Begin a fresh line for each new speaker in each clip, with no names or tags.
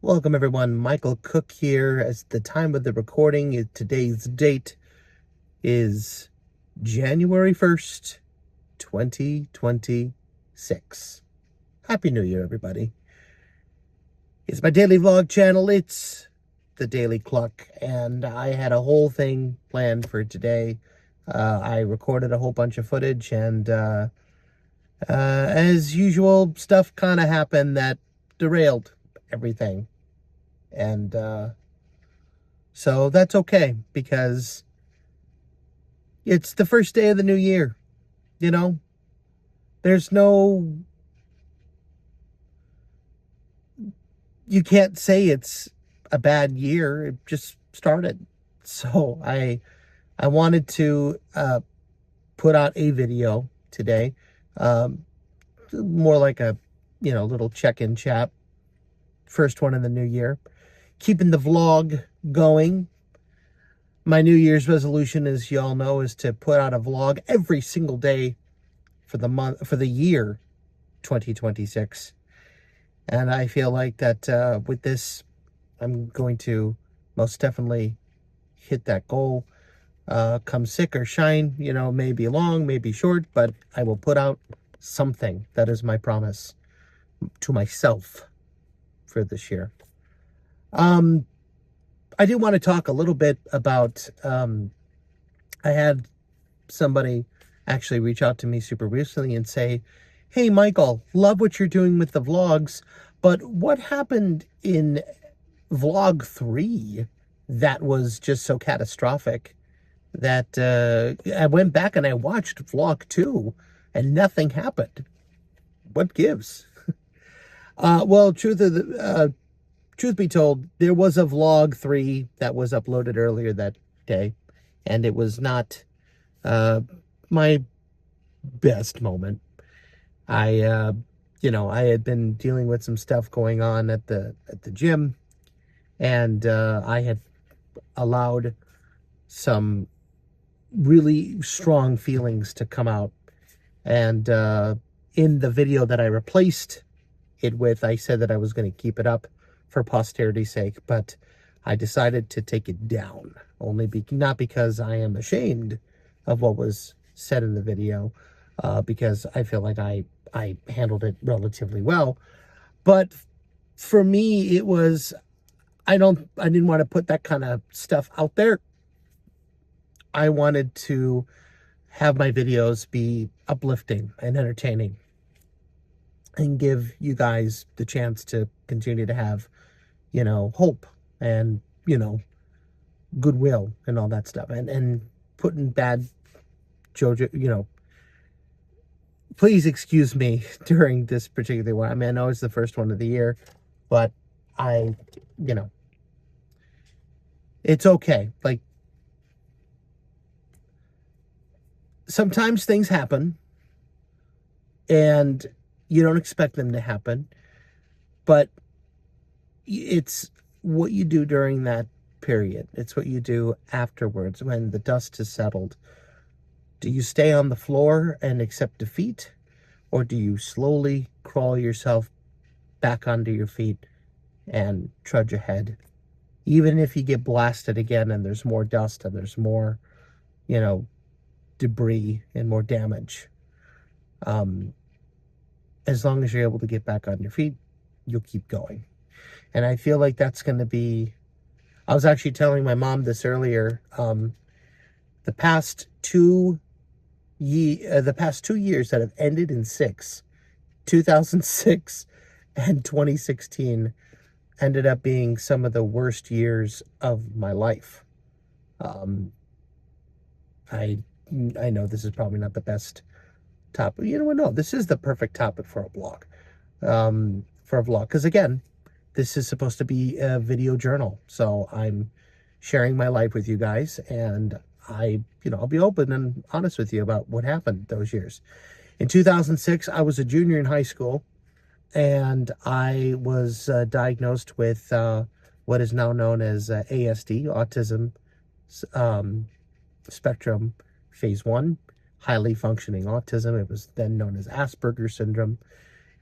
Welcome everyone, Michael Cook here. As the time of the recording, today's date is January 1st, 2026. Happy New Year, everybody. It's my daily vlog channel. It's the Daily Cluck, and I had a whole thing planned for today. I recorded a whole bunch of footage, and as usual, stuff kind of happened that derailed everything. And so that's okay, because it's the first day of the new year. You know, there's no, you can't say it's a bad year. It just started. So I wanted to put out a video today, more like a, little check-in chat. First one in the new year. Keeping the vlog going. My New Year's resolution, as you all know, is to put out a vlog every single day for the year 2026. And I feel like that with this, I'm going to most definitely hit that goal. Come sick or shine, maybe long, maybe short, but I will put out something. That is my promise to myself for this year. I do want to talk a little bit about, I had somebody actually reach out to me super recently and say, hey, Michael, love what you're doing with the vlogs, but what happened in vlog 3 that was just so catastrophic that I went back and I watched vlog 2 and nothing happened? What gives? Well, truth be told, there was a vlog 3 that was uploaded earlier that day, and it was not my best moment. I had been dealing with some stuff going on at the gym, and I had allowed some really strong feelings to come out. And in the video that I replaced it with, I said that I was going to keep it up for posterity's sake, but I decided to take it down, not because I am ashamed of what was said in the video, because I feel like I handled it relatively well. But for me, it was, I didn't want to put that kind of stuff out there. I wanted to have my videos be uplifting and entertaining and give you guys the chance to continue to have, hope and, goodwill and all that stuff. And putting bad JoJo, please excuse me during this particular one. I mean, I know it's the first one of the year, but it's okay. Like, sometimes things happen and you don't expect them to happen, but it's what you do during that period. It's what you do afterwards when the dust has settled. Do you stay on the floor and accept defeat, or do you slowly crawl yourself back onto your feet and trudge ahead? Even if you get blasted again and there's more dust and there's more, debris and more damage. As long as you're able to get back on your feet, you'll keep going. And I feel like that's going to be, I was actually telling my mom this earlier, the past 2 years that have ended in 2006 and 2016 ended up being some of the worst years of my life. I know this is probably not the best topic. You know what? No, this is the perfect topic for a blog, because again, this is supposed to be a video journal. So I'm sharing my life with you guys, and I'll be open and honest with you about what happened those years. In 2006, I was a junior in high school, and I was diagnosed with what is now known as ASD, Autism Spectrum Phase 1, highly functioning autism. It was then known as Asperger's syndrome.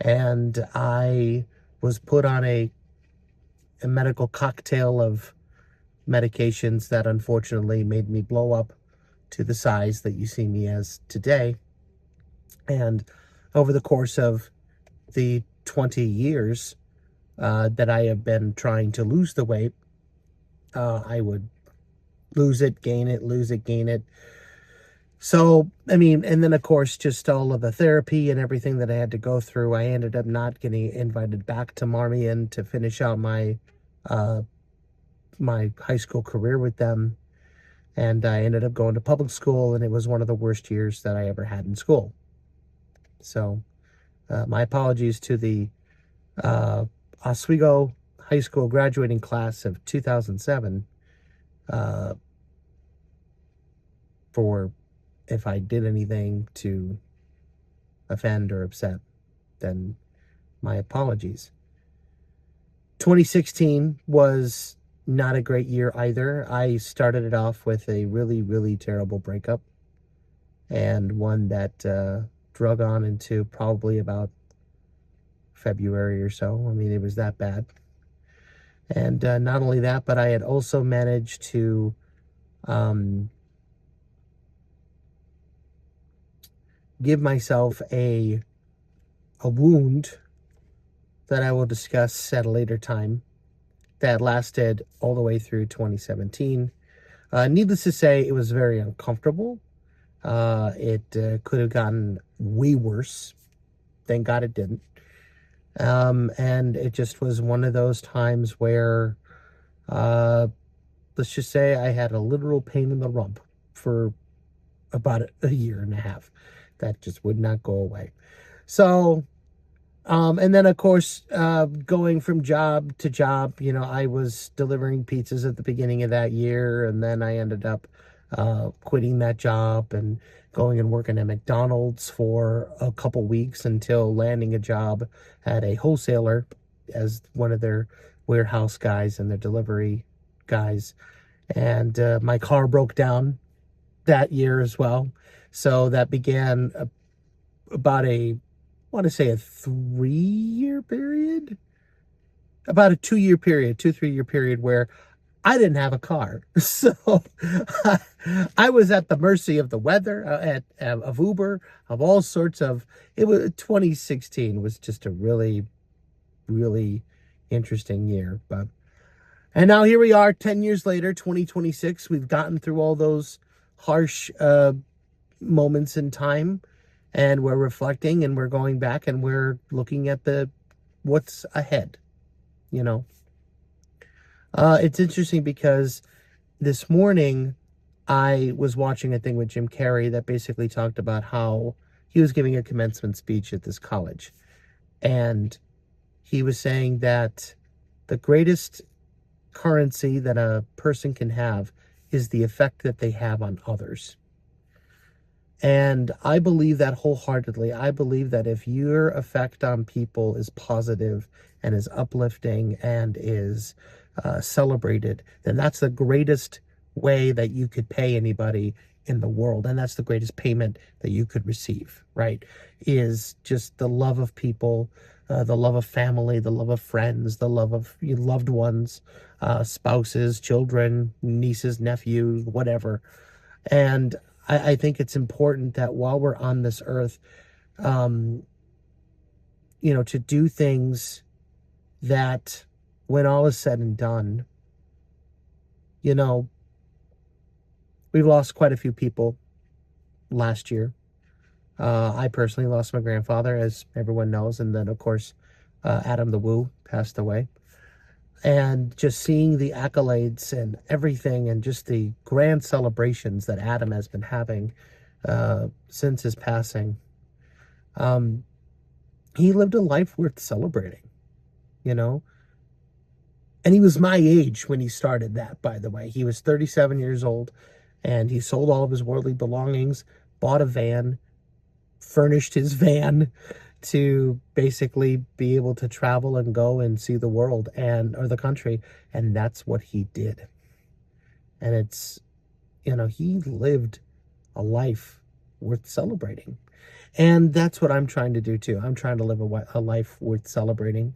And I was put on a a medical cocktail of medications that unfortunately made me blow up to the size that you see me as today. And over the course of the 20 years that I have been trying to lose the weight, I would lose it, gain it, lose it, gain it. So, I mean, and then of course, just all of the therapy and everything that I had to go through, I ended up not getting invited back to Marmion to finish out my my high school career with them. And I ended up going to public school, and it was one of the worst years that I ever had in school. So, my apologies to the Oswego High School graduating class of 2007 for if I did anything to offend or upset, then my apologies. 2016 was not a great year either. I started it off with a really, really terrible breakup, and one that drug on into probably about February or so. I mean, it was that bad. And not only that, but I had also managed to give myself a wound that I will discuss at a later time that lasted all the way through 2017. Needless to say, it was very uncomfortable. It could have gotten way worse. Thank God it didn't. And it just was one of those times where, let's just say I had a literal pain in the rump for about a year and a half. That just would not go away. So, and then of course, going from job to job, you know, I was delivering pizzas at the beginning of that year, and then I ended up quitting that job and going and working at McDonald's for a couple weeks until landing a job at a wholesaler as one of their warehouse guys and their delivery guys. And my car broke down that year as well. So that began about I want to say a 3-year period, about a 2-year period, 3-year period where I didn't have a car. So I was at the mercy of the weather, of Uber, of all sorts of, 2016 was just a really, really interesting year. And now here we are 10 years later, 2026. We've gotten through all those harsh moments in time, and we're reflecting and we're going back and we're looking at what's ahead, you know. It's interesting because this morning I was watching a thing with Jim Carrey that basically talked about how he was giving a commencement speech at this college, and he was saying that the greatest currency that a person can have is the effect that they have on others. And I believe that wholeheartedly. I believe that if your effect on people is positive and is uplifting and is celebrated, then that's the greatest way that you could pay anybody in the world. And that's the greatest payment that you could receive, right? Is just the love of people, the love of family, the love of friends, the love of your loved ones, spouses, children, nieces, nephews, whatever. And I think it's important that while we're on this earth, you know, to do things that when all is said and done, you know, we've lost quite a few people last year. I personally lost my grandfather, as everyone knows. And then, of course, Adam the Woo passed away. And just seeing the accolades and everything and just the grand celebrations that Adam has been having since his passing. He lived a life worth celebrating, you know. And he was my age when he started that, by the way. He was 37 years old, and he sold all of his worldly belongings, bought a van, furnished his van to basically be able to travel and go and see the world or the country. And that's what he did. And it's, you know, he lived a life worth celebrating. And that's what I'm trying to do too. I'm trying to live a life worth celebrating.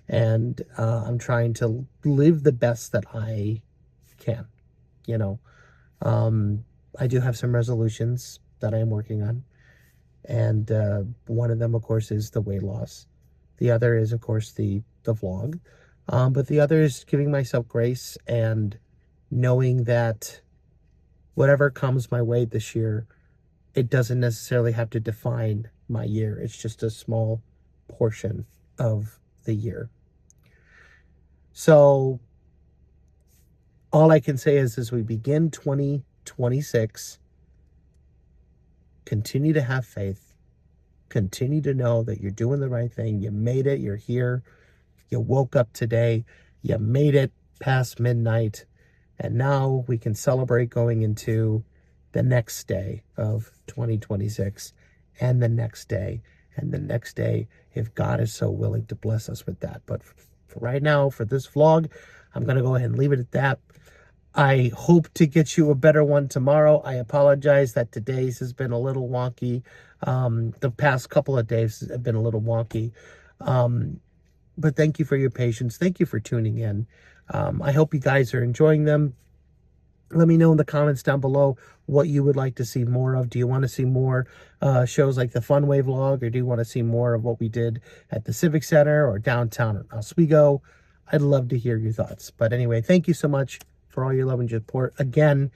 And I'm trying to live the best that I can, you know. I do have some resolutions that I am working on. And one of them, of course, is the weight loss. The other is, of course, the vlog. But the other is giving myself grace and knowing that whatever comes my way this year, it doesn't necessarily have to define my year. It's just a small portion of the year. So all I can say is, as we begin 2026, continue to have faith. Continue to know that you're doing the right thing. You made it. You're here. You woke up today. You made it past midnight. And now we can celebrate going into the next day of 2026 and the next day and the next day, if God is so willing to bless us with that. But for right now, for this vlog, I'm going to go ahead and leave it at that. I hope to get you a better one tomorrow. I apologize that today's has been a little wonky. The past couple of days have been a little wonky. But thank you for your patience. Thank you for tuning in. I hope you guys are enjoying them. Let me know in the comments down below what you would like to see more of. Do you want to see more shows like the Funway vlog, or do you want to see more of what we did at the Civic Center or downtown in Oswego? I'd love to hear your thoughts. But anyway, thank you so much for all your love and support. Again,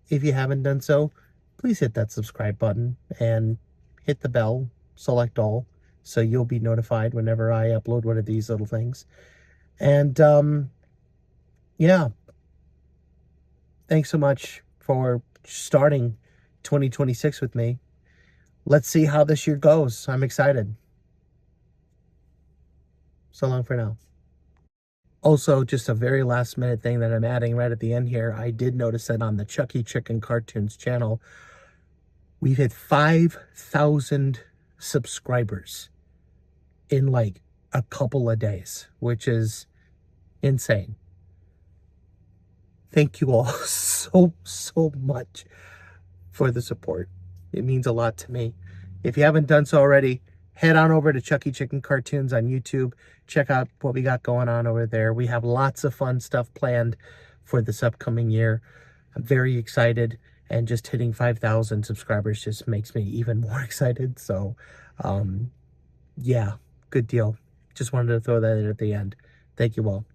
if you haven't done so, please hit that subscribe button and hit the bell, select all, so you'll be notified whenever I upload one of these little things. And yeah, thanks so much for starting 2026 with me. Let's see how this year goes. I'm excited. So long for now. Also, just a very last minute thing that I'm adding right at the end here. I did notice that on the Chucky Chicken Cartoons channel, we've hit 5,000 subscribers in like a couple of days, which is insane. Thank you all so much for the support. It means a lot to me. If you haven't done so already, head on over to Chucky Chicken Cartoons on YouTube. Check out what we got going on over there. We have lots of fun stuff planned for this upcoming year. I'm very excited, and just hitting 5,000 subscribers just makes me even more excited. So, yeah, good deal. Just wanted to throw that in at the end. Thank you all.